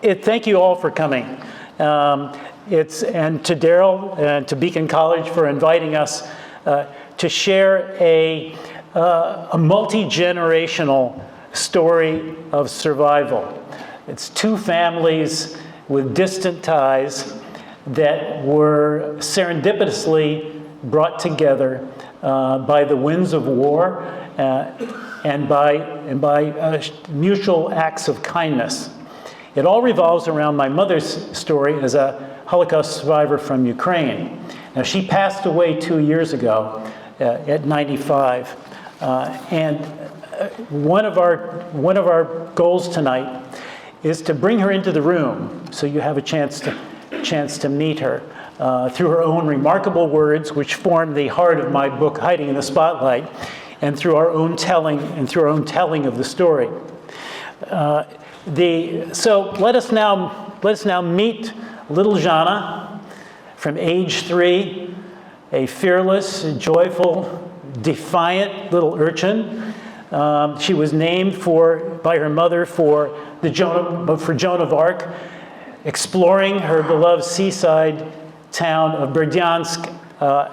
Thank you all for coming. And to Daryl and to Beacon College for inviting us to share a multi-generational story of survival. It's two families with distant ties that were serendipitously brought together by the winds of war and by mutual acts of kindness. It all revolves around my mother's story as a Holocaust survivor from Ukraine. Now, she passed away 2 years ago at 95. And one of our goals tonight is to bring her into the room so you have a chance to meet her through her own remarkable words, which form the heart of my book, Hiding in the Spotlight, and through our own telling of the story. So let us now meet little Jana from age 3, a fearless, joyful, defiant little urchin. She was named by her mother for Joan of Arc, exploring her beloved seaside town of Berdyansk on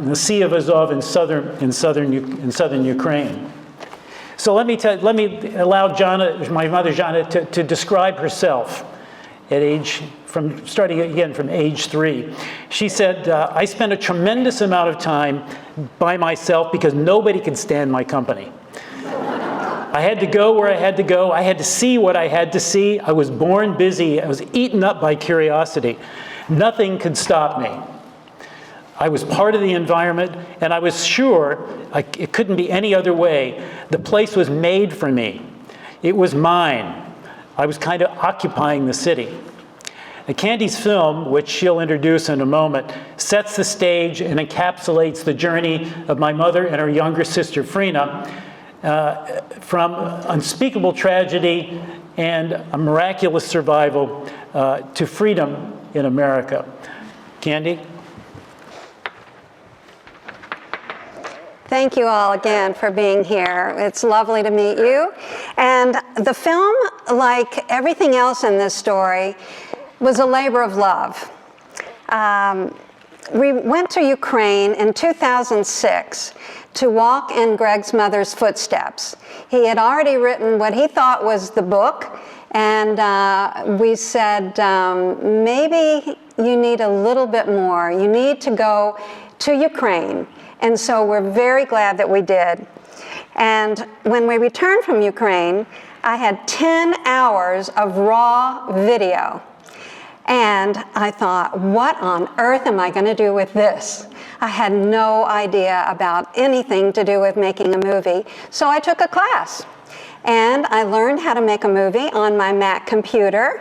the Sea of Azov in southern Ukraine. So let me allow my mother Jana to describe herself starting again from age 3. She said, I spent a tremendous amount of time by myself because nobody could stand my company. I had to go where I had to go. I had to see what I had to see. I was born busy. I was eaten up by curiosity. Nothing could stop me. I was part of the environment, and I was sure it couldn't be any other way. The place was made for me. It was mine. I was kind of occupying the city. Candy's film, which she'll introduce in a moment, sets the stage and encapsulates the journey of my mother and her younger sister, Frina, from unspeakable tragedy and a miraculous survival to freedom in America. Candy? Thank you all again for being here. It's lovely to meet you. And the film, like everything else in this story, was a labor of love. We went to Ukraine in 2006 to walk in Greg's mother's footsteps. He had already written what he thought was the book, and we said, maybe you need a little bit more. You need to go to Ukraine. And so we're very glad that we did. And when we returned from Ukraine, I had 10 hours of raw video. And I thought, what on earth am I going to do with this? I had no idea about anything to do with making a movie. So I took a class. And I learned how to make a movie on my Mac computer.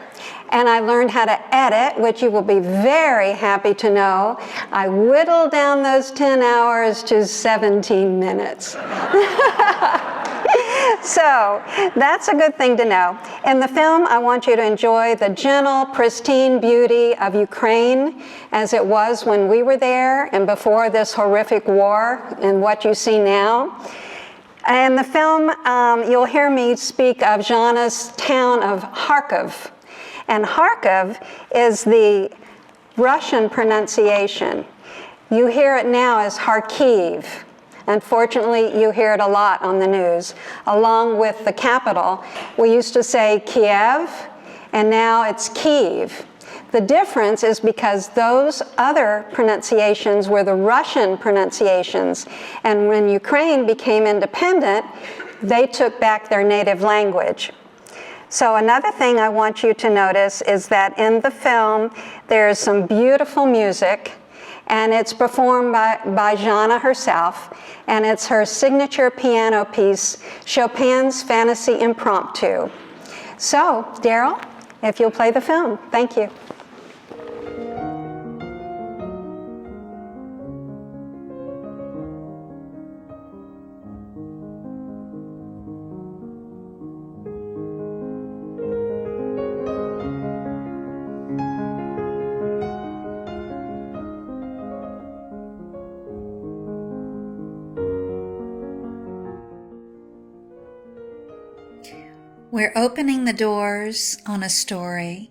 And I learned how to edit, which you will be very happy to know. I whittled down those 10 hours to 17 minutes. So that's a good thing to know. In the film, I want you to enjoy the gentle, pristine beauty of Ukraine as it was when we were there and before this horrific war and what you see now. In the film, you'll hear me speak of Jana's town of Kharkiv. And Kharkiv is the Russian pronunciation. You hear it now as Kharkiv. Unfortunately, you hear it a lot on the news. Along with the capital, we used to say Kiev, and now it's Kyiv. The difference is because those other pronunciations were the Russian pronunciations, and when Ukraine became independent, they took back their native language. So another thing I want you to notice is that in the film, there's some beautiful music, and it's performed by Jana herself, and it's her signature piano piece, Chopin's Fantasy Impromptu. So, Daryl, if you'll play the film. Thank you. We're opening the doors on a story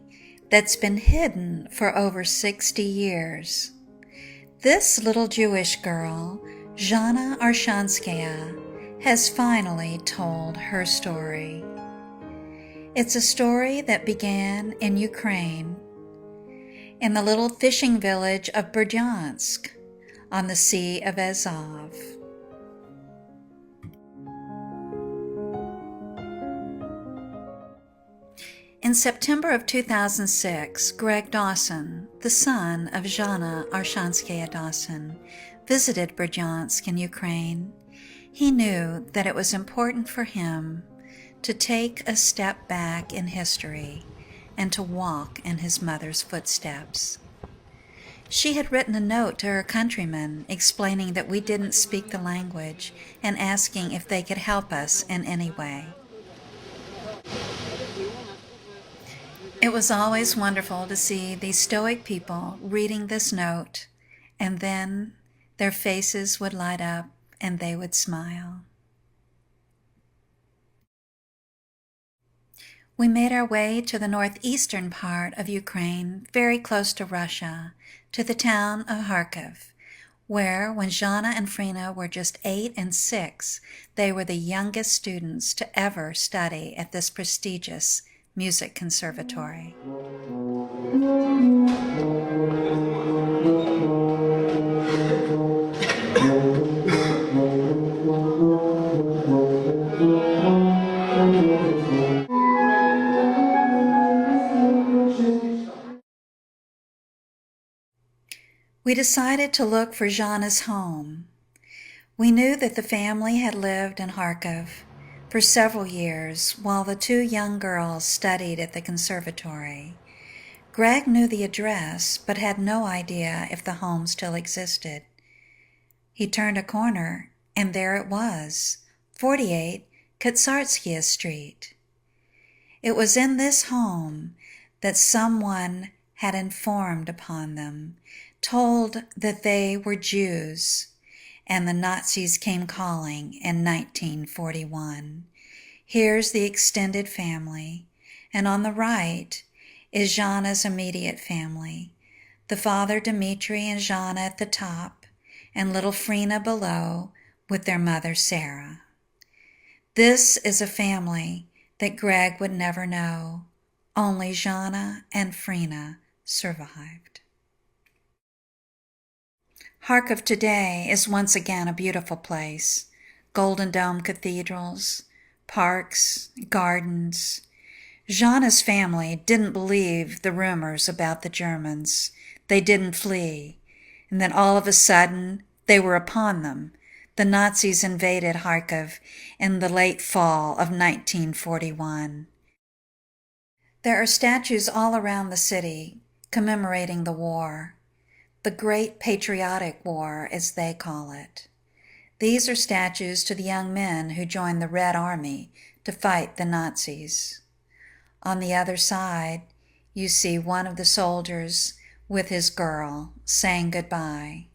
that's been hidden for over 60 years. This little Jewish girl, Zhana Arshanskaya, has finally told her story. It's a story that began in Ukraine, in the little fishing village of Berdyansk on the Sea of Azov. In September of 2006, Greg Dawson, the son of Zhana Arshanskaya Dawson, visited Berdyansk in Ukraine. He knew that it was important for him to take a step back in history and to walk in his mother's footsteps. She had written a note to her countrymen explaining that we didn't speak the language and asking if they could help us in any way. It was always wonderful to see these stoic people reading this note, and then their faces would light up and they would smile. We made our way to the northeastern part of Ukraine, very close to Russia, to the town of Kharkiv, where, when Zhana and Frina were just 8 and 6, they were the youngest students to ever study at this prestigious music conservatory. We decided to look for Zhana's home. We knew that the family had lived in Kharkiv for several years while the 2 young girls studied at the conservatory. Greg knew the address but had no idea if the home still existed. He turned a corner and there it was, 48 Katsarskaya Street. It was in this home that someone had informed upon them, told that they were Jews, and the Nazis came calling in 1941. Here's the extended family, and on the right is Zhana's immediate family, the father Dmitri and Zhana at the top, and little Frina below with their mother Sarah. This is a family that Greg would never know. Only Zhana and Frina survived. Kharkiv today is once again a beautiful place. Golden Dome cathedrals, parks, gardens. Zhana's family didn't believe the rumors about the Germans. They didn't flee. And then all of a sudden, they were upon them. The Nazis invaded Kharkiv in the late fall of 1941. There are statues all around the city commemorating the war. The Great Patriotic War, as they call it. These are statues to the young men who joined the Red Army to fight the Nazis. On the other side, you see one of the soldiers with his girl saying goodbye.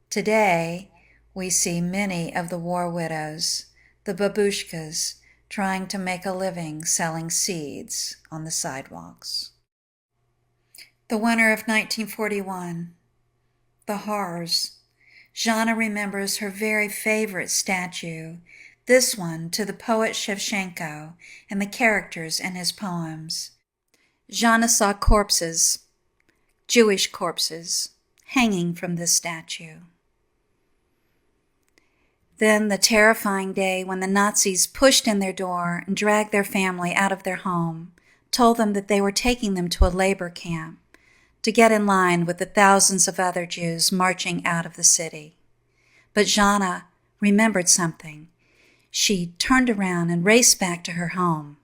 Today, we see many of the war widows, the babushkas, trying to make a living selling seeds on the sidewalks. The winter of 1941. The horrors. Zhana remembers her very favorite statue, this one to the poet Shevchenko and the characters in his poems. Zhana saw corpses, Jewish corpses, hanging from this statue. Then the terrifying day when the Nazis pushed in their door and dragged their family out of their home, told them that they were taking them to a labor camp, to get in line with the thousands of other Jews marching out of the city. But Zhana remembered something. She turned around and raced back to her home.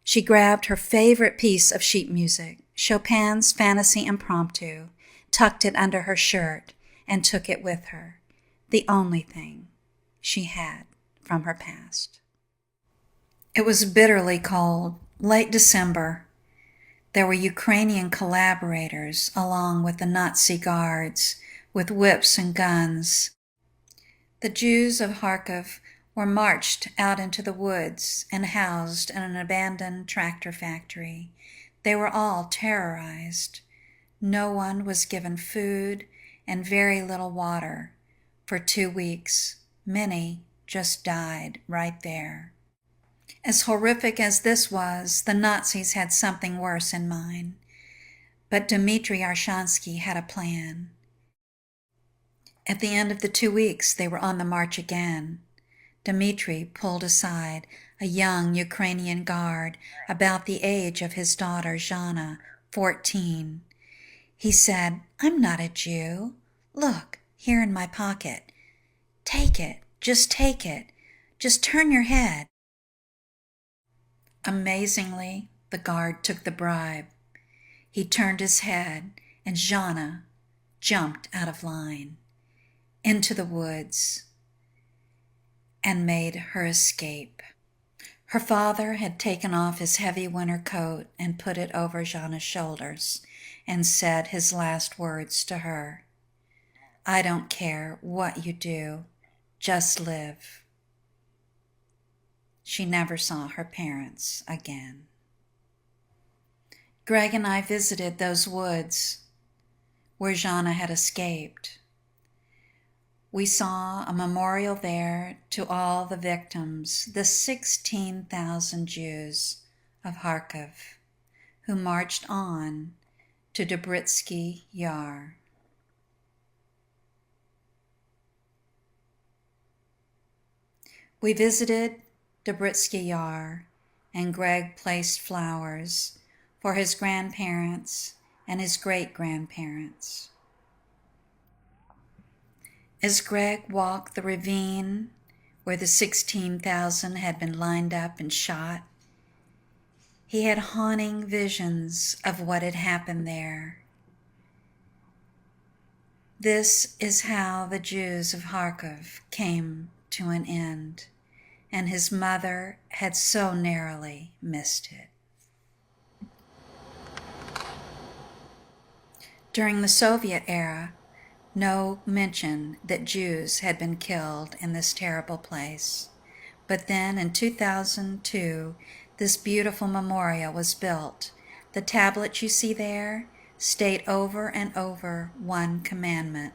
She grabbed her favorite piece of sheet music, Chopin's Fantasy Impromptu, tucked it under her shirt, and took it with her, the only thing she had from her past. It was bitterly cold, late December. There were Ukrainian collaborators along with the Nazi guards with whips and guns. The Jews of Kharkiv were marched out into the woods and housed in an abandoned tractor factory. They were all terrorized. No one was given food and very little water for 2 weeks. Many just died right there. As horrific as this was, the Nazis had something worse in mind. But Dmitri Arshansky had a plan. At the end of the 2 weeks, they were on the march again. Dmitri pulled aside a young Ukrainian guard about the age of his daughter, Zhana, 14. He said, "I'm not a Jew. Look, here in my pocket. Take it. Just take it. Just turn your head." Amazingly, the guard took the bribe. He turned his head, and Zhana jumped out of line into the woods and made her escape. Her father had taken off his heavy winter coat and put it over Zhana's shoulders and said his last words to her, "I don't care what you do, just live." She never saw her parents again. Greg and I visited those woods where Zhana had escaped. We saw a memorial there to all the victims, the 16,000 Jews of Kharkiv who marched on to WWII. We visited WWII, and Greg placed flowers for his grandparents and his great-grandparents. As Greg walked the ravine where the 16,000 had been lined up and shot, he had haunting visions of what had happened there. This is how the Jews of Kharkiv came to an end, and his mother had so narrowly missed it. During the Soviet era, no mention that Jews had been killed in this terrible place. But then in 2002, this beautiful memorial was built. The tablet you see there state over and over one commandment: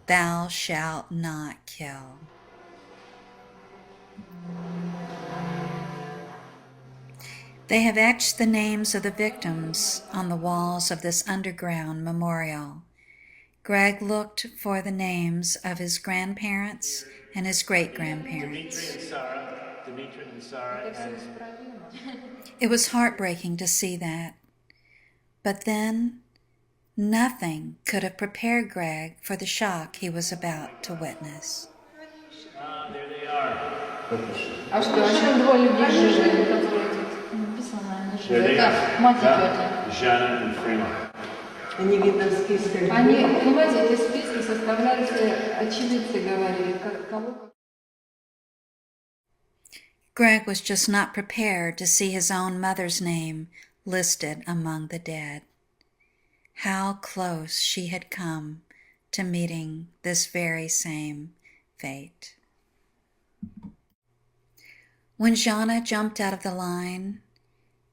"Thou shalt not kill." They have etched the names of the victims on the walls of this underground memorial. Greg looked for the names of his grandparents and his great-grandparents. Dmitri and Sarah. It was heartbreaking to see that. But then, nothing could have prepared Greg for the shock he was about to witness. There they are. А что, еще двое людей живы, которые тут написано, они живы. Это мать и тетя. Zhana and Frima. Они, видно, в списках. Они, понимаете, эти списки составляют, очевидцы говорили, кого... Greg was just not prepared to see his own mother's name listed among the dead. How close she had come to meeting this very same fate. When Zhana jumped out of the line,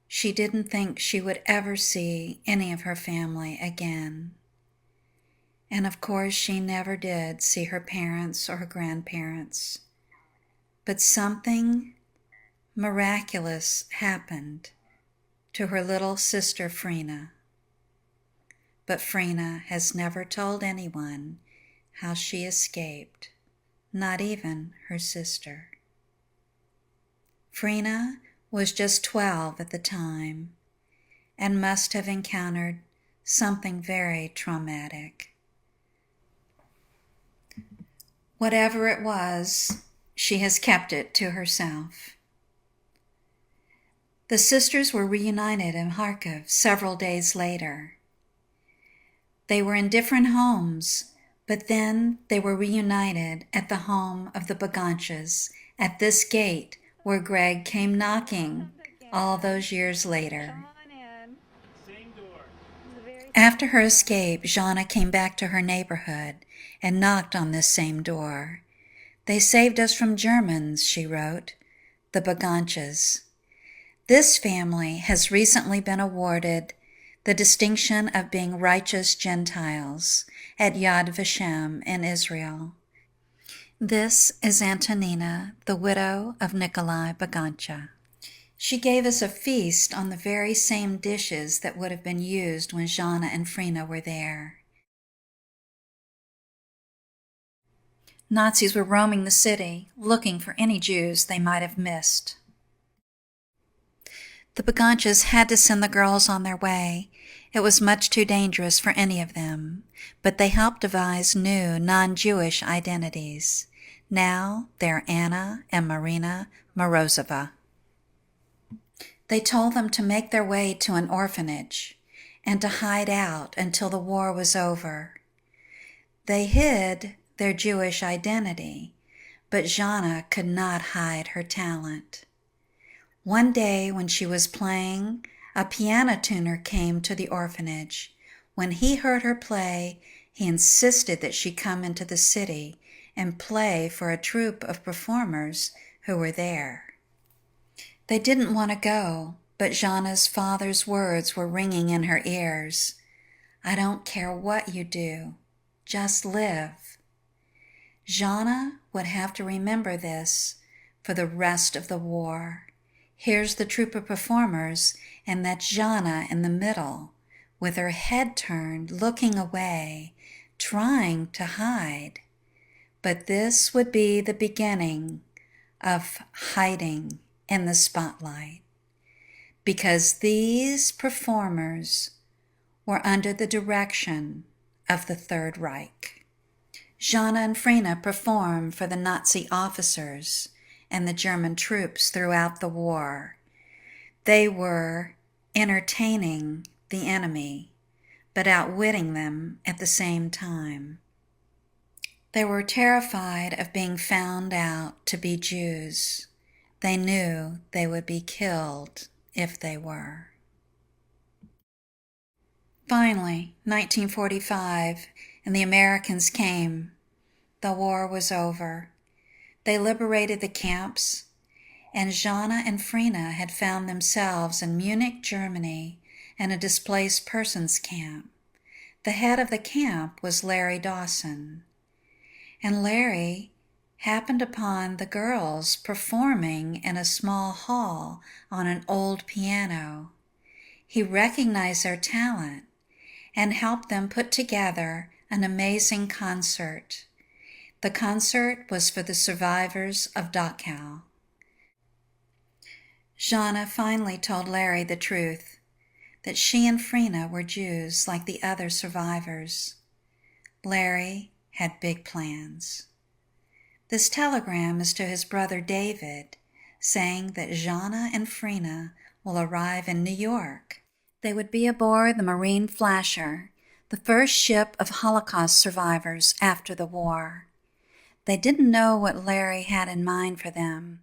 she didn't think she would ever see any of her family again. And of course, she never did see her parents or her grandparents. But something miraculous happened to her little sister Frina. But Frina has never told anyone how she escaped, not even her sister. Frina was just 12 at the time and must have encountered something very traumatic. Whatever it was, she has kept it to herself. The sisters were reunited in Kharkiv several days later. They were in different homes, but then they were reunited at the home of the Baganchas at this gate where Greg came knocking all those years later. After her escape, Zhana came back to her neighborhood and knocked on this same door. They saved us from Germans, she wrote, the Baganchas. This family has recently been awarded the distinction of being righteous Gentiles at Yad Vashem in Israel. This is Antonina, the widow of Nikolai Bagancha. She gave us a feast on the very same dishes that would have been used when Jana and Frina were there. Nazis were roaming the city, looking for any Jews they might have missed. The Baganchas had to send the girls on their way. It was much too dangerous for any of them, but they helped devise new, non-Jewish identities. Now they're Anna and Marina Morozova. They told them to make their way to an orphanage and to hide out until the war was over. They hid their Jewish identity, but Jana could not hide her talent. One day when she was playing, a piano tuner came to the orphanage. When he heard her play, he insisted that she come into the city and play for a troupe of performers who were there. They didn't want to go, but Jana's father's words were ringing in her ears. I don't care what you do, just live. Jana would have to remember this for the rest of the war. Here's the troupe of performers, and that's Jana in the middle, with her head turned, looking away, trying to hide. But this would be the beginning of hiding in the spotlight, because these performers were under the direction of the Third Reich. Jana and Frina performed for the Nazi officers and the German troops throughout the war. They were entertaining the enemy, but outwitting them at the same time. They were terrified of being found out to be Jews. They knew they would be killed if they were. Finally, 1945, and the Americans came. The war was over. They liberated the camps, and Jana and Frina had found themselves in Munich, Germany, in a displaced persons camp. The head of the camp was Larry Dawson, and Larry happened upon the girls performing in a small hall on an old piano. He recognized their talent and helped them put together an amazing concert. The concert was for the survivors of Dachau. Jana finally told Larry the truth, that she and Frina were Jews like the other survivors. Larry had big plans. This telegram is to his brother David, saying that Jana and Frina will arrive in New York. They would be aboard the Marine Flasher, the first ship of Holocaust survivors after the war. They didn't know what Larry had in mind for them,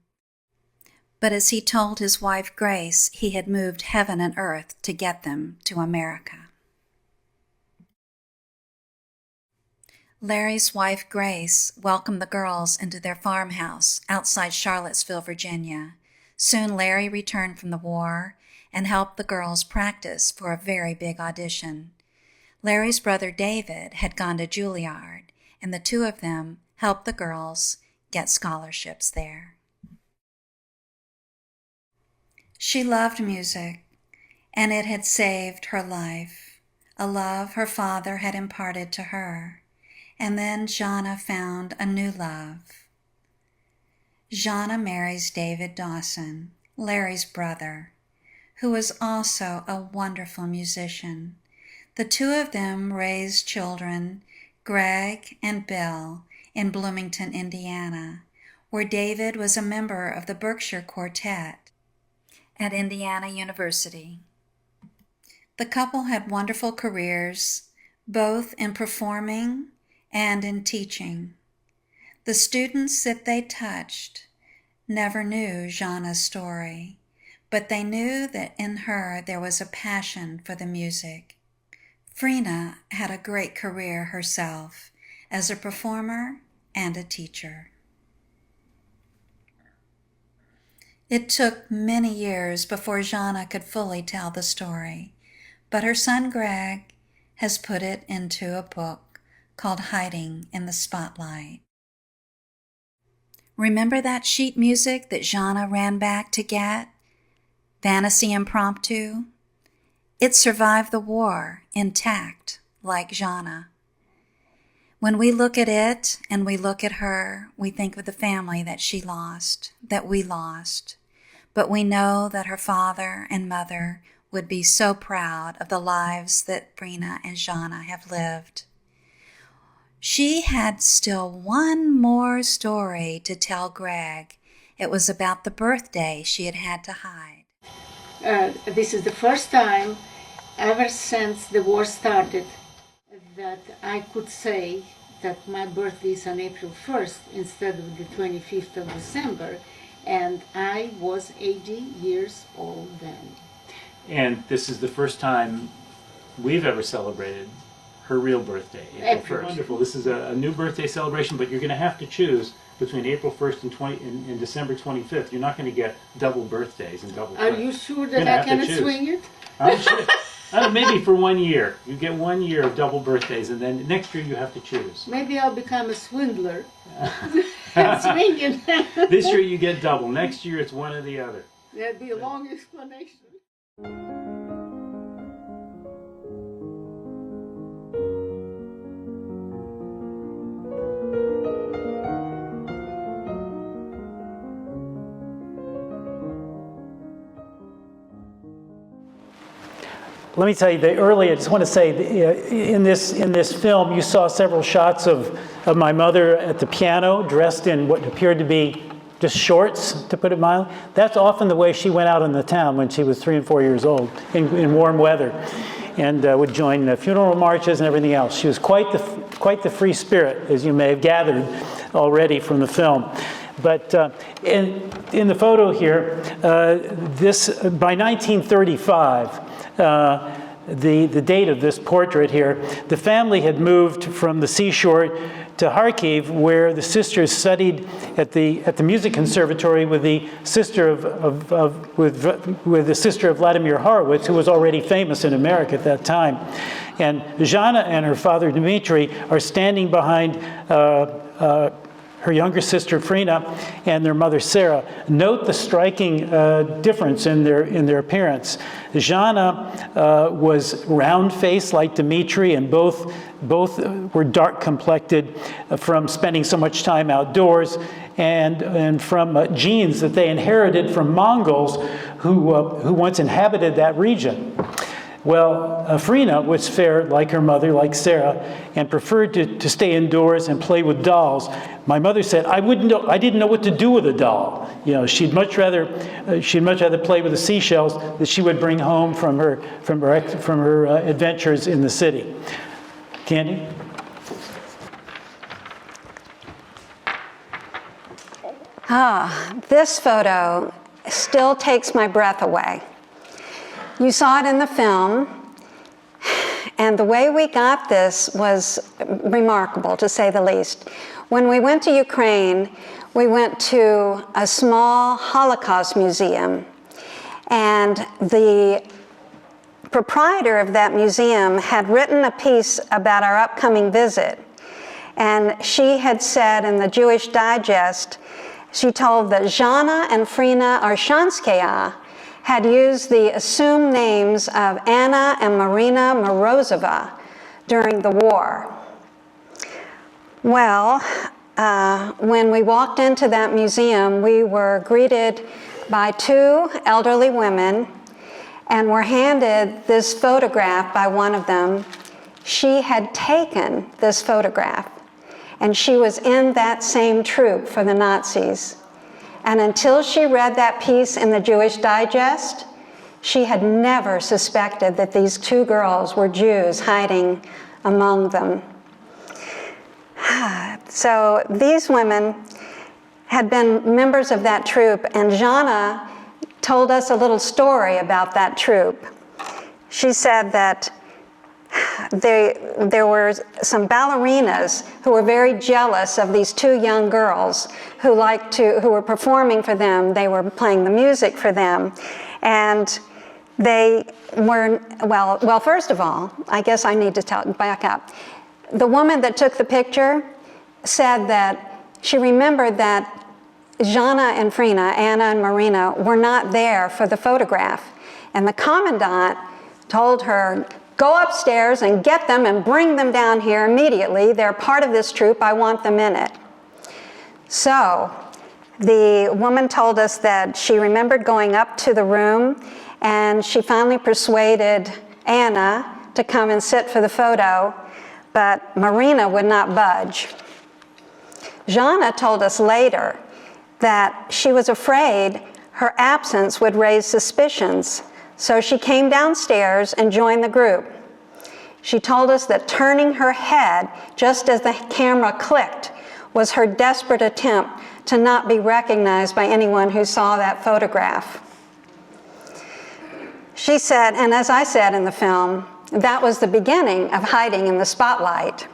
but as he told his wife Grace, he had moved heaven and earth to get them to America. Larry's wife Grace welcomed the girls into their farmhouse outside Charlottesville, Virginia. Soon Larry returned from the war and helped the girls practice for a very big audition. Larry's brother David had gone to Juilliard, and the two of them helped the girls get scholarships there. She loved music, and it had saved her life, a love her father had imparted to her. And then Jana found a new love. Jana marries David Dawson, Larry's brother, who was also a wonderful musician. The two of them raised children, Greg and Bill, in Bloomington, Indiana, where David was a member of the Berkshire Quartet at Indiana University. The couple had wonderful careers, both in performing and in teaching. The students that they touched never knew Jana's story, but they knew that in her there was a passion for the music. Frina had a great career herself as a performer and a teacher. It took many years before Jana could fully tell the story, but her son Greg has put it into a book called Hiding in the Spotlight. Remember that sheet music that Jana ran back to get? Fantasy Impromptu? It survived the war, intact, like Jana. When we look at it and we look at her, we think of the family that she lost, that we lost. But we know that her father and mother would be so proud of the lives that Frina and Jana have lived. She had still one more story to tell Greg. It was about the birthday she had had to hide. This is the first time ever since the war started that I could say that my birthday is on April 1st instead of the 25th of December, and I was 80 years old then. And this is the first time we've ever celebrated her real birthday, April 1st. Wonderful. This is a new birthday celebration, but you're going to have to choose between April 1st and December 25th. You're not going to get double birthdays and double Are birthdays. you sure that I can swing it? I'm sure. Maybe for 1 year. You get 1 year of double birthdays, and then next year you have to choose. Maybe I'll become a swindler and swing it. This year you get double. Next year it's one or the other. That'd be a long explanation. Let me tell you, I just want to say, in this film, you saw several shots of my mother at the piano, dressed in what appeared to be just shorts, to put it mildly. That's often the way she went out in the town when she was 3 and 4 years old, in warm weather, and would join the funeral marches and everything else. She was quite the free spirit, as you may have gathered already from the film. But in the photo here, by 1935, the date of this portrait here, the family had moved from the seashore to Kharkiv, where the sisters studied at the music conservatory with the sister of Vladimir Horowitz, who was already famous in America at that time. And Jana and her father Dmitry are standing behind her younger sister Frina and their mother Sarah. Note the striking difference in their appearance. Jana was round-faced like Dmitry, and both were dark-complected from spending so much time outdoors, and from genes that they inherited from Mongols who once inhabited that region. Well, Frina was fair like her mother, like Sarah, and preferred to stay indoors and play with dolls. My mother said, I didn't know what to do with a doll. You know, she'd much rather play with the seashells that she would bring home from her adventures in the city. Candy? This photo still takes my breath away. You saw it in the film, and the way we got this was remarkable, to say the least. When we went to Ukraine, we went to a small Holocaust museum, and the proprietor of that museum had written a piece about our upcoming visit, and she had said in the Jewish Digest, she told that Jana and Frina Arshanskaya had used the assumed names of Anna and Marina Morozova during the war. Well, when we walked into that museum, we were greeted by 2 elderly women and were handed this photograph by one of them. She had taken this photograph, and she was in that same troop for the Nazis. And until she read that piece in the Jewish Digest, she had never suspected that these 2 girls were Jews hiding among them. So these women had been members of that troop, and Jana told us a little story about that troop. She said that there were some ballerinas who were very jealous of these two young girls who were performing for them. They were playing the music for them. And they were, well, first of all, I guess I need to back up. The woman that took the picture said that she remembered that Jana and Frina, Anna and Marina, were not there for the photograph. And the commandant told her, go upstairs and get them and bring them down here immediately. They're part of this troop. I want them in it. So the woman told us that she remembered going up to the room, and she finally persuaded Anna to come and sit for the photo, but Marina would not budge. Jana told us later that she was afraid her absence would raise suspicions, so she came downstairs and joined the group. She told us that turning her head just as the camera clicked was her desperate attempt to not be recognized by anyone who saw that photograph. She said, and as I said in the film, that was the beginning of hiding in the spotlight.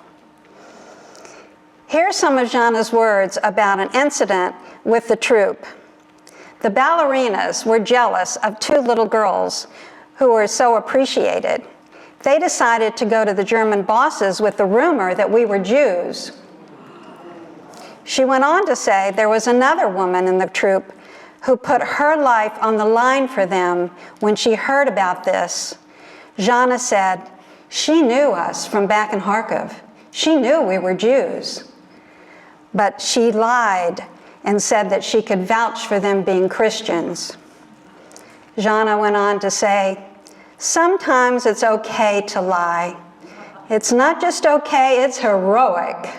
Here's some of Jana's words about an incident with the troupe. The ballerinas were jealous of two little girls who were so appreciated. They decided to go to the German bosses with the rumor that we were Jews. She went on to say there was another woman in the troupe who put her life on the line for them when she heard about this. Jana said, she knew us from back in Kharkov. She knew we were Jews. But she lied and said that she could vouch for them being Christians. Jana went on to say, sometimes it's okay to lie. It's not just okay, it's heroic.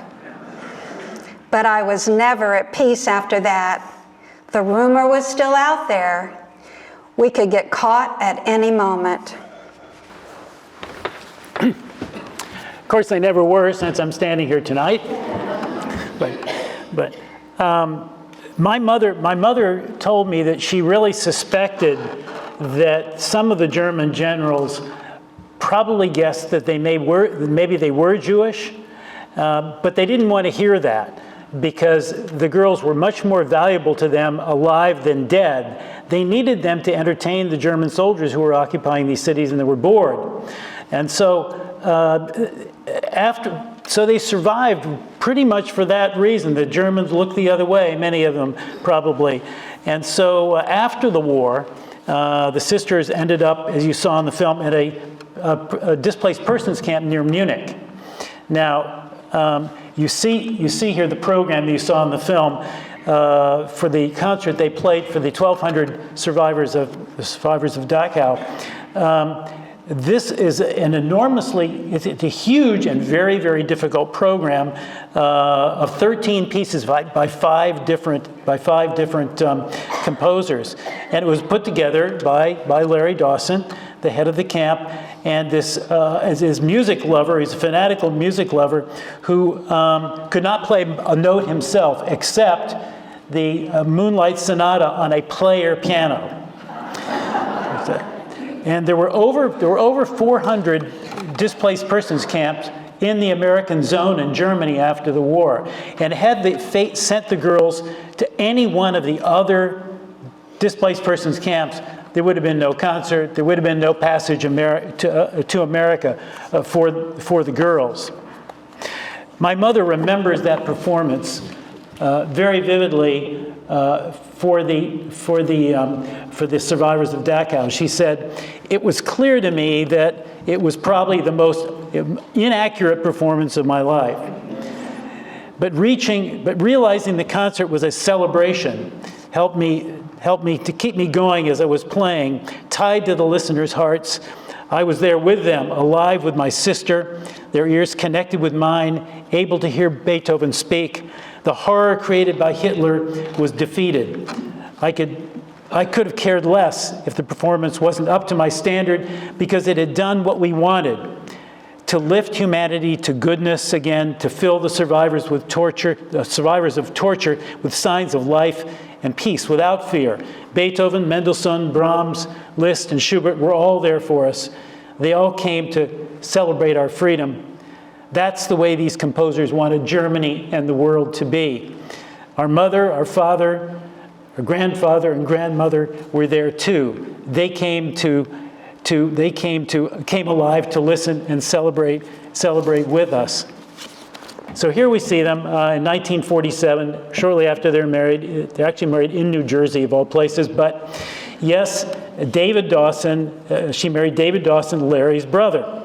But I was never at peace after that. The rumor was still out there. We could get caught at any moment. Of course, they never were, since I'm standing here tonight. But my mother told me that she really suspected that some of the German generals probably guessed that maybe they were Jewish, but they didn't want to hear that because the girls were much more valuable to them alive than dead. They needed them to entertain the German soldiers who were occupying these cities, and they were bored. And so so they survived pretty much for that reason. The Germans looked the other way, many of them probably. And so after the war, the sisters ended up, as you saw in the film, at a displaced persons camp near Munich. Now, you see here the program that you saw in the film for the concert they played for the 1,200 survivors of Dachau. This is an it's a huge and very, very difficult program of 13 pieces by five different composers, and it was put together by Larry Dawson, the head of the camp, and this is his music lover. He's a fanatical music lover who could not play a note himself except the Moonlight Sonata on a player piano. And there were over 400 displaced persons camps in the American zone in Germany after the war. And had the fate sent the girls to any one of the other displaced persons camps, there would have been no concert, there would have been no passage to America for the girls. My mother remembers that performance very vividly for the survivors of Dachau. She said, it was clear to me that it was probably the most inaccurate performance of my life. But realizing the concert was a celebration helped me to keep me going as I was playing, tied to the listeners' hearts. I was there with them, alive with my sister, their ears connected with mine, able to hear Beethoven speak. The horror created by Hitler was defeated. I could have cared less if the performance wasn't up to my standard, because it had done what we wanted: to lift humanity to goodness again, to fill the survivors of torture with signs of life and peace without fear. Beethoven, Mendelssohn, Brahms, Liszt, and Schubert were all there for us. They all came to celebrate our freedom. That's the way these composers wanted Germany and the world to be. Our mother, our father, our grandfather and grandmother were there too. They came alive to listen and celebrate with us. So here we see them in 1947, shortly after they're married. They're actually married in New Jersey, of all places. But yes, David Dawson, she married David Dawson, Larry's brother.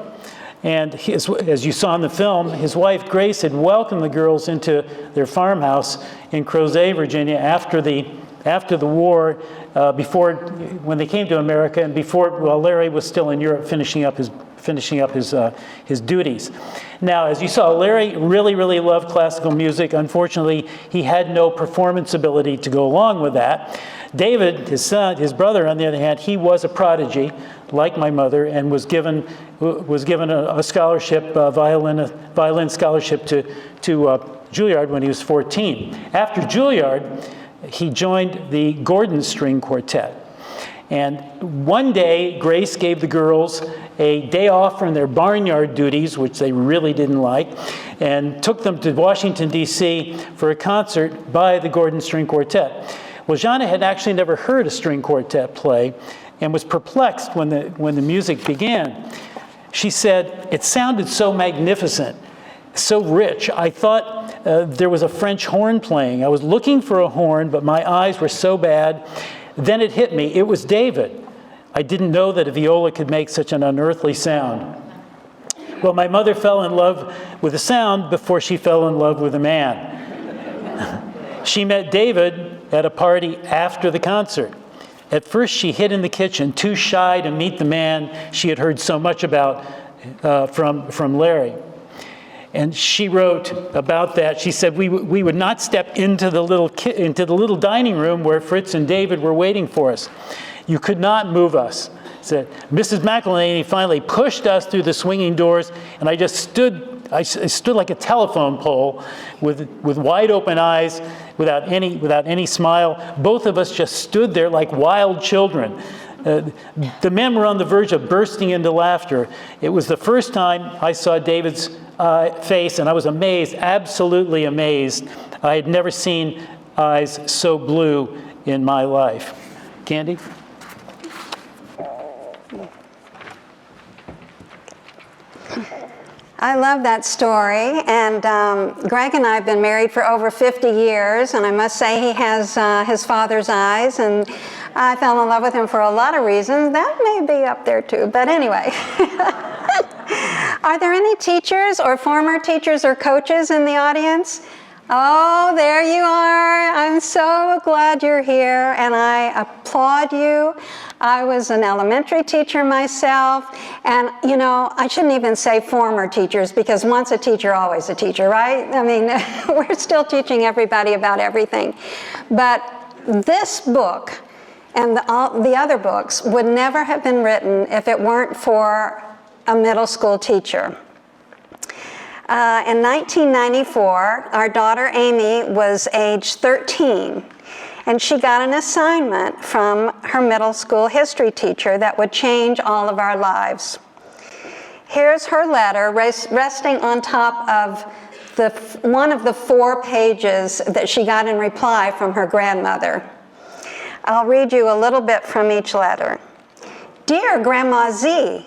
And as you saw in the film, his wife Grace had welcomed the girls into their farmhouse in Crozet, Virginia, after the war, when they came to America, and while Larry was still in Europe finishing up his duties. Now, as you saw, Larry really, really loved classical music. Unfortunately, he had no performance ability to go along with that. David, his son, his brother, on the other hand, he was a prodigy, like my mother, and was given a scholarship, a violin scholarship to Juilliard when he was 14. After Juilliard, he joined the Gordon String Quartet. And one day, Grace gave the girls a day off from their barnyard duties, which they really didn't like, and took them to Washington, D.C. for a concert by the Gordon String Quartet. Well, Jana had actually never heard a string quartet play and was perplexed when the music began. She said, "It sounded so magnificent, so rich. I thought there was a French horn playing. I was looking for a horn, but my eyes were so bad. Then it hit me. It was David. I didn't know that a viola could make such an unearthly sound." Well, my mother fell in love with the sound before she fell in love with the man. She met David at a party after the concert. At first, she hid in the kitchen, too shy to meet the man she had heard so much about from Larry. And she wrote about that. She said, we would not step into the little dining room where Fritz and David were waiting for us. You could not move us. Said, Mrs. McElhaney finally pushed us through the swinging doors, and I stood like a telephone pole with wide open eyes, without any smile. Both of us just stood there like wild children. The men were on the verge of bursting into laughter. It was the first time I saw David's face, and I was amazed, absolutely amazed. I had never seen eyes so blue in my life. Candy? I love that story, and Greg and I have been married for over 50 years, and I must say he has his father's eyes, and I fell in love with him for a lot of reasons. That may be up there too, but anyway. Are there any teachers or former teachers or coaches in the audience? Oh, there you are. I'm so glad you're here, and I applaud you. I was an elementary teacher myself, and you know, I shouldn't even say former teachers, because once a teacher, always a teacher, right? I mean, we're still teaching everybody about everything. But this book and the other books would never have been written if it weren't for a middle school teacher. In 1994, our daughter Amy was age 13, and she got an assignment from her middle school history teacher that would change all of our lives. Here's her letter resting on top of one of the 4 pages that she got in reply from her grandmother. I'll read you a little bit from each letter. Dear Grandma Z,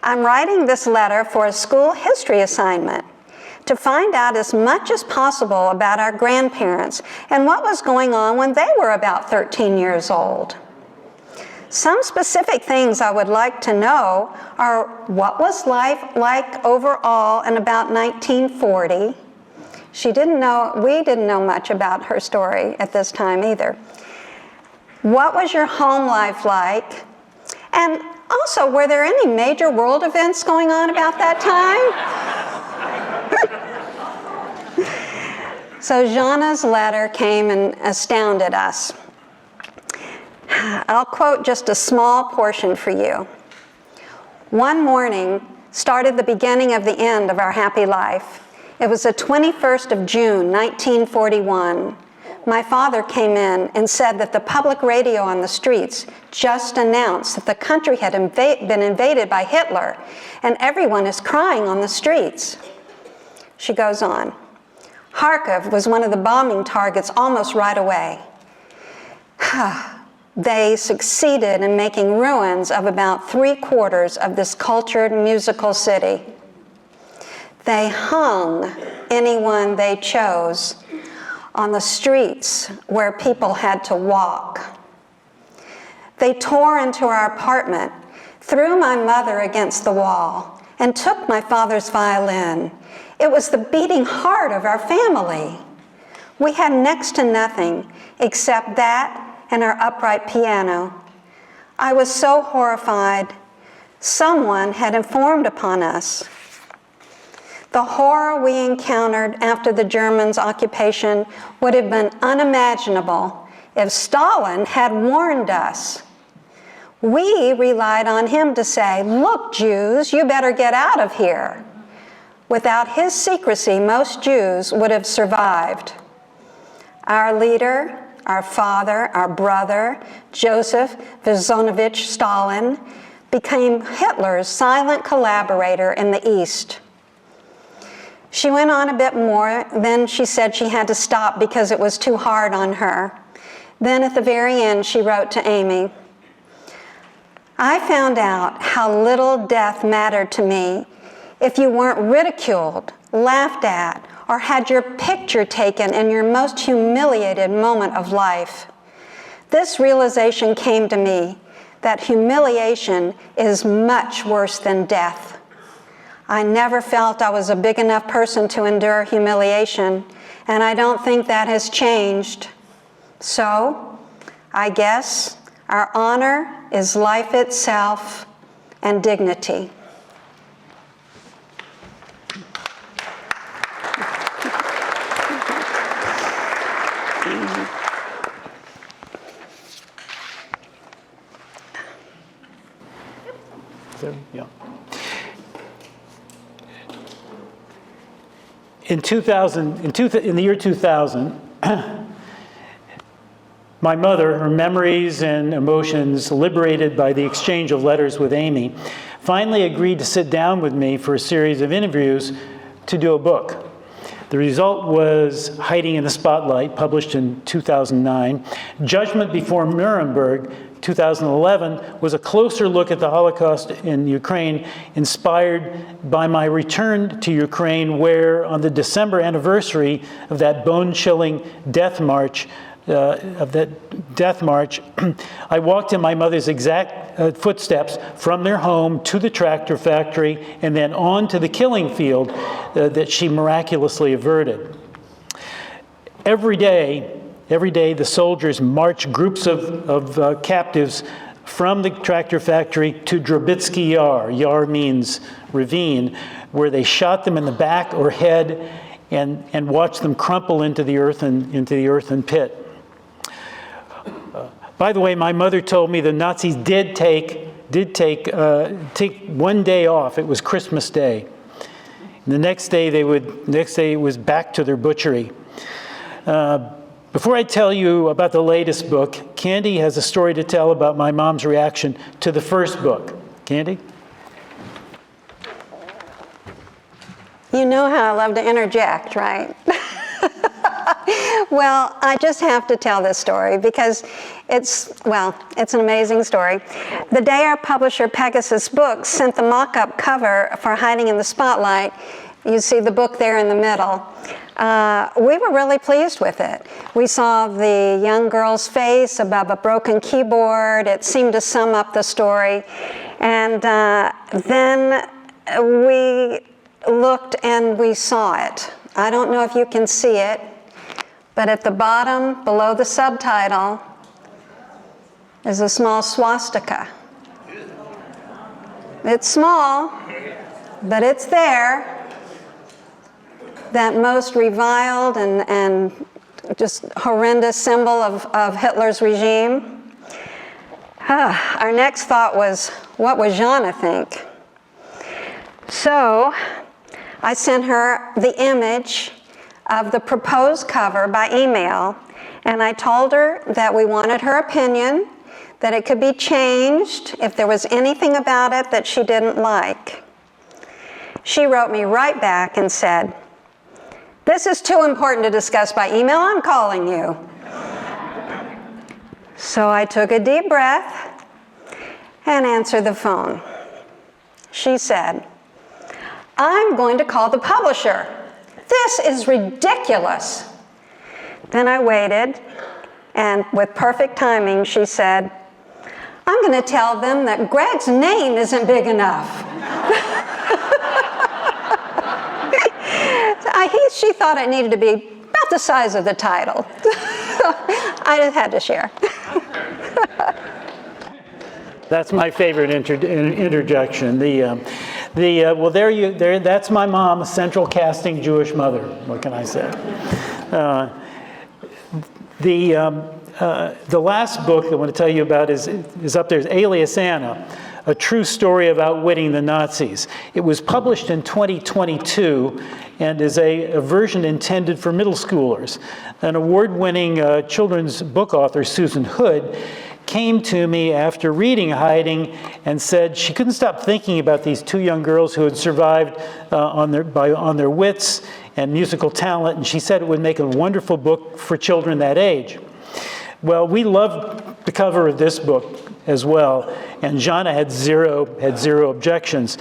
I'm writing this letter for a school history assignment to find out as much as possible about our grandparents and what was going on when they were about 13 years old. Some specific things I would like to know are what was life like overall in about 1940. We didn't know much about her story at this time either. What was your home life like? And also, were there any major world events going on about that time? So Jana's letter came and astounded us. I'll quote just a small portion for you. One morning started the beginning of the end of our happy life. It was the 21st of June, 1941. my father came in and said that the public radio on the streets just announced that the country had been invaded by Hitler, and everyone is crying on the streets. She goes on. Kharkiv was one of the bombing targets almost right away. They succeeded in making ruins of about 3/4 of this cultured musical city. They hung anyone they chose on the streets where people had to walk. They tore into our apartment, threw my mother against the wall, and took my father's violin. It was the beating heart of our family. We had next to nothing except that and our upright piano. I was so horrified. Someone had informed upon us. The horror we encountered after the Germans' occupation would have been unimaginable if Stalin had warned us. We relied on him to say, "Look, Jews, you better get out of here." Without his secrecy, most Jews would have survived. Our leader, our father, our brother, Joseph Vissarionovich Stalin, became Hitler's silent collaborator in the East. She went on a bit more, then she said she had to stop because it was too hard on her. Then at the very end, she wrote to Amy, "I found out how little death mattered to me if you weren't ridiculed, laughed at, or had your picture taken in your most humiliated moment of life. This realization came to me that humiliation is much worse than death. I never felt I was a big enough person to endure humiliation, and I don't think that has changed. So, I guess our honor is life itself and dignity." Yeah. In the year 2000, my mother, her memories and emotions liberated by the exchange of letters with Amy, finally agreed to sit down with me for a series of interviews to do a book. The result was Hiding in the Spotlight, published in 2009. Judgment Before Nuremberg, 2011, was a closer look at the Holocaust in Ukraine, inspired by my return to Ukraine, where on the December anniversary of that bone-chilling death march, I walked in my mother's exact footsteps from their home to the tractor factory and then on to the killing field that she miraculously averted. Every day, the soldiers marched groups of captives from the tractor factory to Drobitsky Yar. Yar means ravine, where they shot them in the back or head and watched them crumple into the earthen pit. By the way, my mother told me the Nazis did take one day off. It was Christmas Day. And the next day it was back to their butchery. Before I tell you about the latest book, Candy has a story to tell about my mom's reaction to the first book. Candy? You know how I love to interject, right? Well, I just have to tell this story because it's an amazing story. The day our publisher, Pegasus Books, sent the mock-up cover for Hiding in the Spotlight, you see the book there in the middle, we were really pleased with it. We saw the young girl's face above a broken keyboard. It seemed to sum up the story. And then we looked and we saw it. I don't know if you can see it, but at the bottom, below the subtitle, is a small swastika. It's small, but it's there. That most reviled and just horrendous symbol of Hitler's regime. Our next thought was, what would Jana think? So I sent her the image of the proposed cover by email, And I told her that we wanted her opinion, that it could be changed if there was anything about it that she didn't like. She wrote me right back and said, "This is too important to discuss by email. I'm calling you." So I took a deep breath and answered the phone. She said, "I'm going to call the publisher. This is ridiculous." Then I waited, and with perfect timing, she said, "I'm going to tell them that Greg's name isn't big enough." She thought it needed to be about the size of the title. I just had to share. That's my favorite interjection. Well, that's my mom, a central casting Jewish mother. What can I say? The last book I want to tell you about is up there, is Alias Anna, a true story of outwitting the Nazis. It was published in 2022 and is a version intended for middle schoolers. An award-winning children's book author, Susan Hood, came to me after reading Hiding and said she couldn't stop thinking about these two young girls who had survived on their wits and musical talent, and she said it would make a wonderful book for children that age. Well, we loved the cover of this book as well, and Jana had zero objections.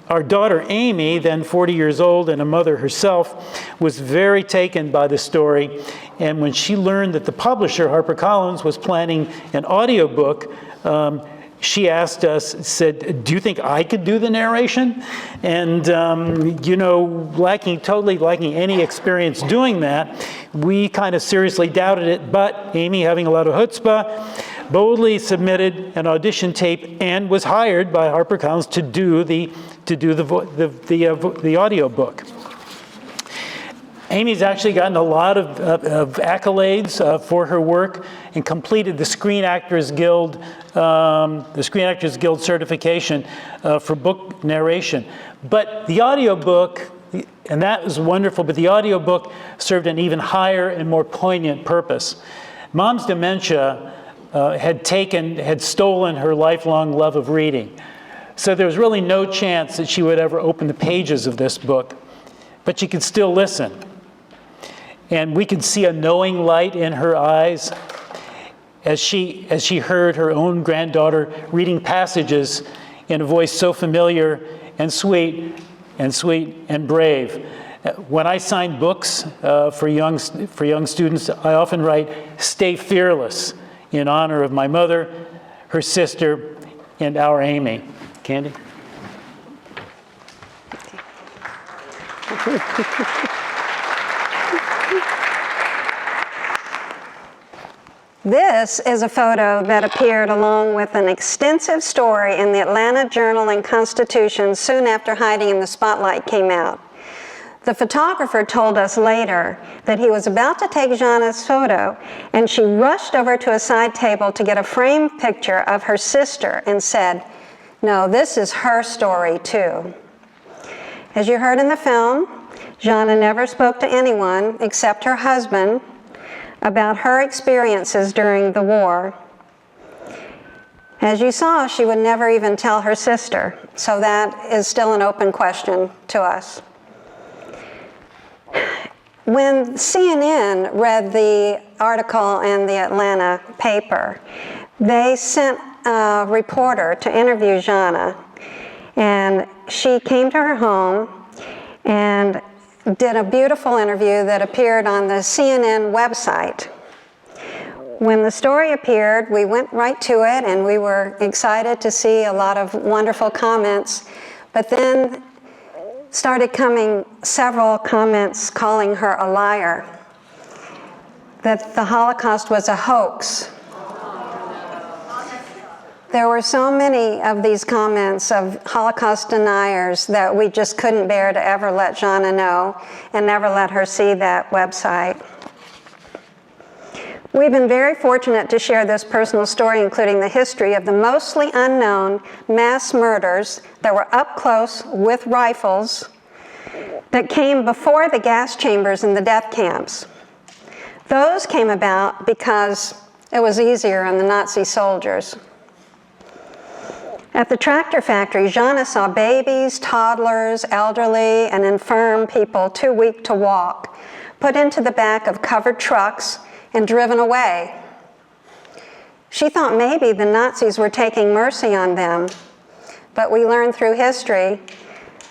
Our daughter Amy, then 40 years old and a mother herself, was very taken by the story, and when she learned that the publisher, HarperCollins, was planning an audiobook, she asked us, said, "Do you think I could do the narration?" And, totally lacking any experience doing that, we kind of seriously doubted it, but Amy, having a lot of chutzpah, boldly submitted an audition tape and was hired by HarperCollins to do the audiobook. Amy's actually gotten a lot of accolades for her work and completed the Screen Actors Guild certification for book narration. But the audiobook, and that was wonderful, but the audiobook served an even higher and more poignant purpose. Mom's dementia had stolen her lifelong love of reading. So there was really no chance that she would ever open the pages of this book, but she could still listen. And we could see a knowing light in her eyes as she heard her own granddaughter reading passages in a voice so familiar and sweet and brave. When I sign books for young students, I often write, "Stay fearless," in honor of my mother, her sister, and our Amy. Candy? This is a photo that appeared along with an extensive story in the Atlanta Journal and Constitution soon after Hiding in the Spotlight came out. The photographer told us later that he was about to take Jana's photo, and she rushed over to a side table to get a framed picture of her sister and said, "No, this is her story too." As you heard in the film, Jana never spoke to anyone except her husband about her experiences during the war. As you saw, she would never even tell her sister, so that is still an open question to us. When CNN read the article in the Atlanta paper, they sent a reporter to interview Jana, and she came to her home and did a beautiful interview that appeared on the CNN website. When the story appeared, we went right to it, and we were excited to see a lot of wonderful comments, but then started coming several comments calling her a liar, that the Holocaust was a hoax. There were so many of these comments of Holocaust deniers that we just couldn't bear to ever let Jana know and never let her see that website. We've been very fortunate to share this personal story, including the history of the mostly unknown mass murders that were up close with rifles that came before the gas chambers in the death camps. Those came about because it was easier on the Nazi soldiers. At the tractor factory, Jana saw babies, toddlers, elderly, and infirm people too weak to walk put into the back of covered trucks and driven away. She thought maybe the Nazis were taking mercy on them, but we learned through history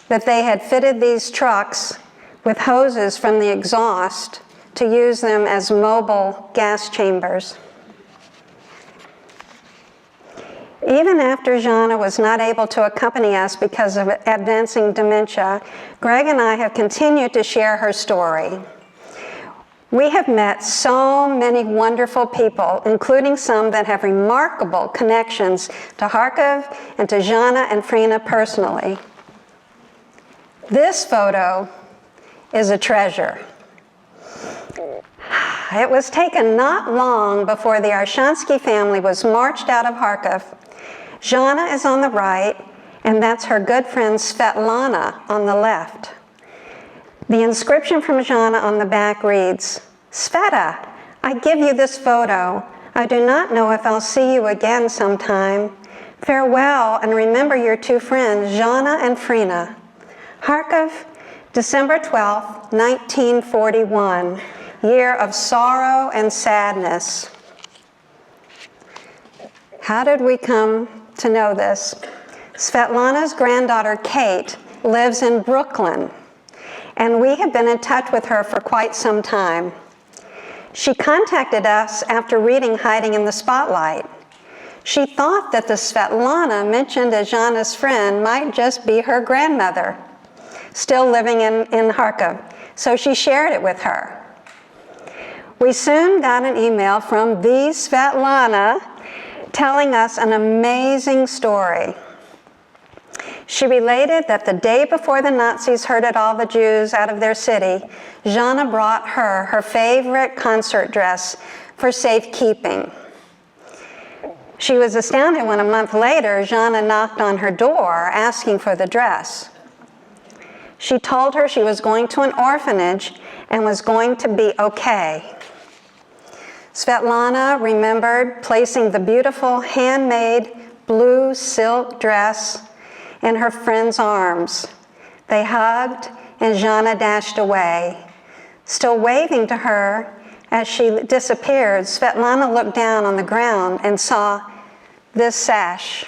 that they had fitted these trucks with hoses from the exhaust to use them as mobile gas chambers. Even after Jana was not able to accompany us because of advancing dementia, Greg and I have continued to share her story. We have met so many wonderful people, including some that have remarkable connections to Kharkiv and to Jana and Frina personally. This photo is a treasure. It was taken not long before the Arshansky family was marched out of Kharkiv. Jana is on the right, and that's her good friend Svetlana on the left. The inscription from Jana on the back reads, "Sveta, I give you this photo. I do not know if I'll see you again sometime. Farewell, and remember your two friends, Jana and Frina." Kharkiv, December 12, 1941, year of sorrow and sadness. How did we come to know this? Svetlana's granddaughter, Kate, lives in Brooklyn, and we have been in touch with her for quite some time. She contacted us after reading Hiding in the Spotlight. She thought that the Svetlana mentioned as Jana's friend might just be her grandmother, still living in Kharkiv, so she shared it with her. We soon got an email from the Svetlana telling us an amazing story. She related that the day before the Nazis herded all the Jews out of their city, Jana brought her favorite concert dress for safekeeping. She was astounded when a month later, Jana knocked on her door asking for the dress. She told her she was going to an orphanage and was going to be okay. Svetlana remembered placing the beautiful handmade blue silk dress in her friend's arms. They hugged, and Jana dashed away. Still waving to her as she disappeared, Svetlana looked down on the ground and saw this sash.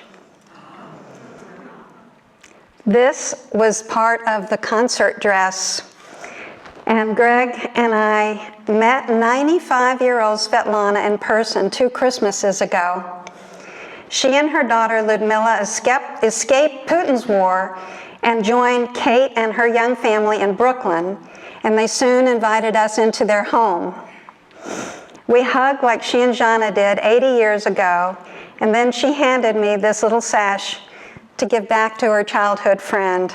This was part of the concert dress. And Greg and I met 95-year-old Svetlana in person 2 Christmases ago. She and her daughter Ludmila escaped Putin's war and joined Kate and her young family in Brooklyn, and they soon invited us into their home. We hugged like she and Jana did 80 years ago, and then she handed me this little sash to give back to her childhood friend.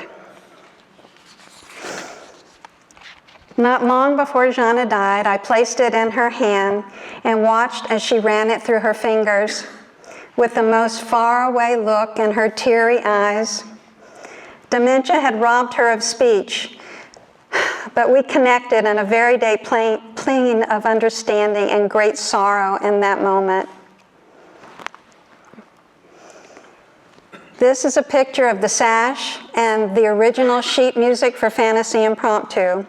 Not long before Jana died, I placed it in her hand and watched as she ran it through her fingers with the most faraway look in her teary eyes. Dementia had robbed her of speech, but we connected in a very deep plane of understanding and great sorrow in that moment. This is a picture of the sash and the original sheet music for Fantasy Impromptu.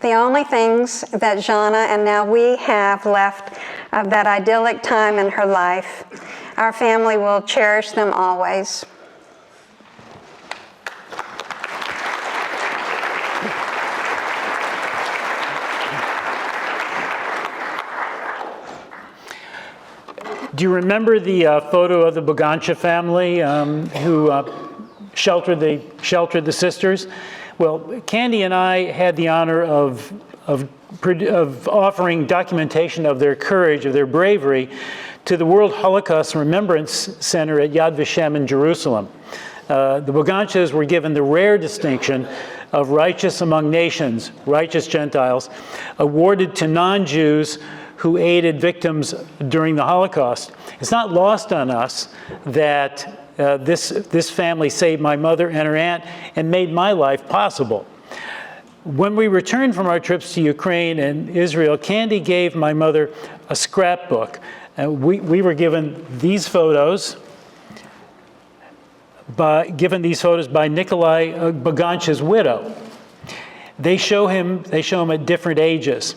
The only things that Jana and now we have left of that idyllic time in her life. Our family will cherish them always. Do you remember the photo of the Bogancha family who sheltered the sisters? Well, Candy and I had the honor of offering documentation of their courage, of their bravery, to the World Holocaust Remembrance Center at Yad Vashem in Jerusalem. The Boganchas were given the rare distinction of righteous among nations, righteous Gentiles, awarded to non-Jews who aided victims during the Holocaust. It's not lost on us that this family saved my mother and her aunt and made my life possible. When we returned from our trips to Ukraine and Israel, Candy gave my mother a scrapbook. We were given these photos by Nikolai Boganch's widow. They show him at different ages.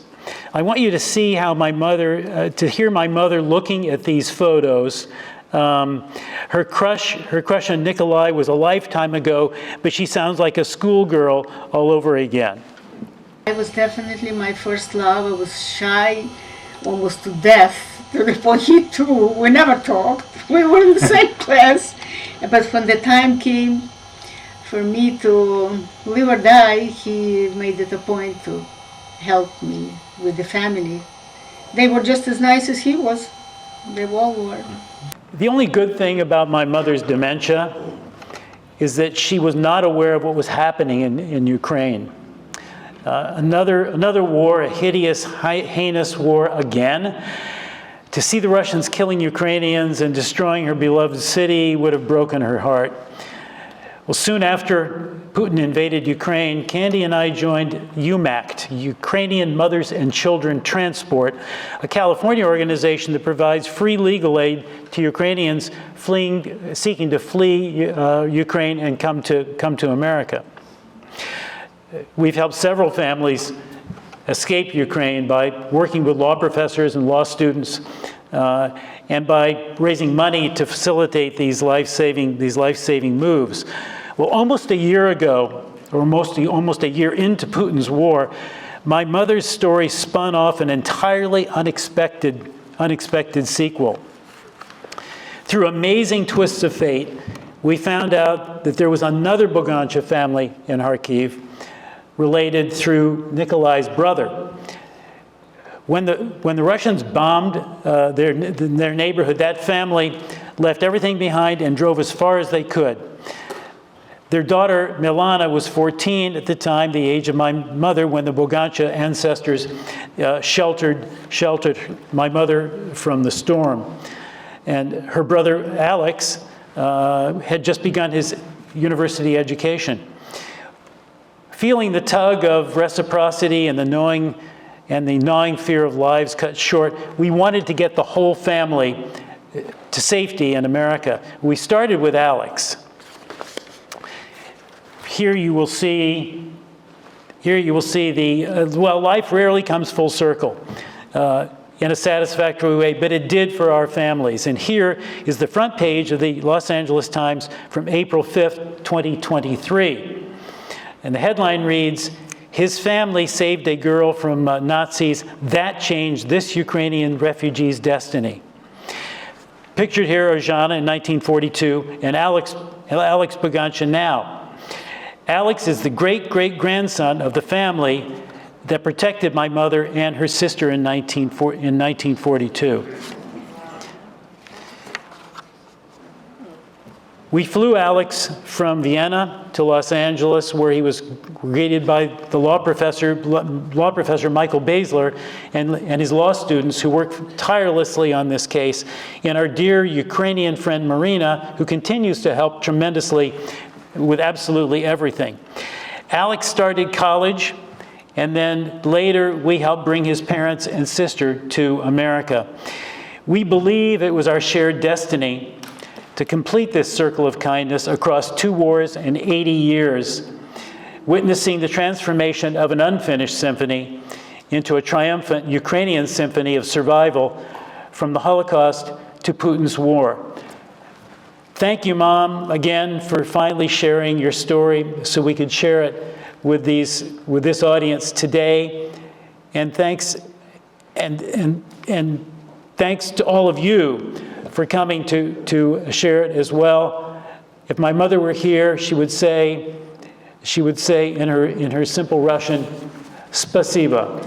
I want you to see how my mother, to hear my mother looking at these photos. Her crush on Nikolai was a lifetime ago, but she sounds like a schoolgirl all over again. It was definitely my first love. I was shy, almost to death, to the point he too. We never talked. We were in the same class. But when the time came for me to live or die, he made it a point to help me with the family. They were just as nice as he was. They all were. The only good thing about my mother's dementia is that she was not aware of what was happening in Ukraine. Another war, a hideous, heinous war again. To see the Russians killing Ukrainians and destroying her beloved city would have broken her heart. Well, soon after Putin invaded Ukraine, Candy and I joined UMACT, Ukrainian Mothers and Children Transport, a California organization that provides free legal aid to Ukrainians seeking to flee Ukraine and come to America. We've helped several families escape Ukraine by working with law professors and law students and by raising money to facilitate these life-saving moves. Well, almost a year ago, or almost a year into Putin's war, my mother's story spun off an entirely unexpected sequel. Through amazing twists of fate, we found out that there was another Bogancha family in Kharkiv, related through Nikolai's brother. When the Russians bombed their neighborhood, that family left everything behind and drove as far as they could. Their daughter, Milana, was 14 at the time, the age of my mother, when the Bogancha ancestors sheltered my mother from the storm. And her brother, Alex, had just begun his university education. Feeling the tug of reciprocity and the gnawing fear of lives cut short, we wanted to get the whole family to safety in America. We started with Alex. Here you will see well, life rarely comes full circle in a satisfactory way, but it did for our families. And here is the front page of the Los Angeles Times from April 5th, 2023. And the headline reads, "His family saved a girl from Nazis. That changed this Ukrainian refugee's destiny." Pictured here are Zhana in 1942 and Alex Bogancha now. Alex is the great-great-grandson of the family that protected my mother and her sister in 1942. We flew Alex from Vienna to Los Angeles, where he was greeted by the law professor Michael Basler and his law students who worked tirelessly on this case, and our dear Ukrainian friend Marina, who continues to help tremendously with absolutely everything. Alex started college, and then later we helped bring his parents and sister to America. We believe it was our shared destiny to complete this circle of kindness across 2 wars and 80 years, witnessing the transformation of an unfinished symphony into a triumphant Ukrainian symphony of survival from the Holocaust to Putin's war. Thank you, Mom, again, for finally sharing your story so we could share it with this audience today. And thanks to all of you for coming to share it as well. If my mother were here, she would say in her simple Russian, "Spasibo."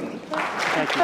Thank you.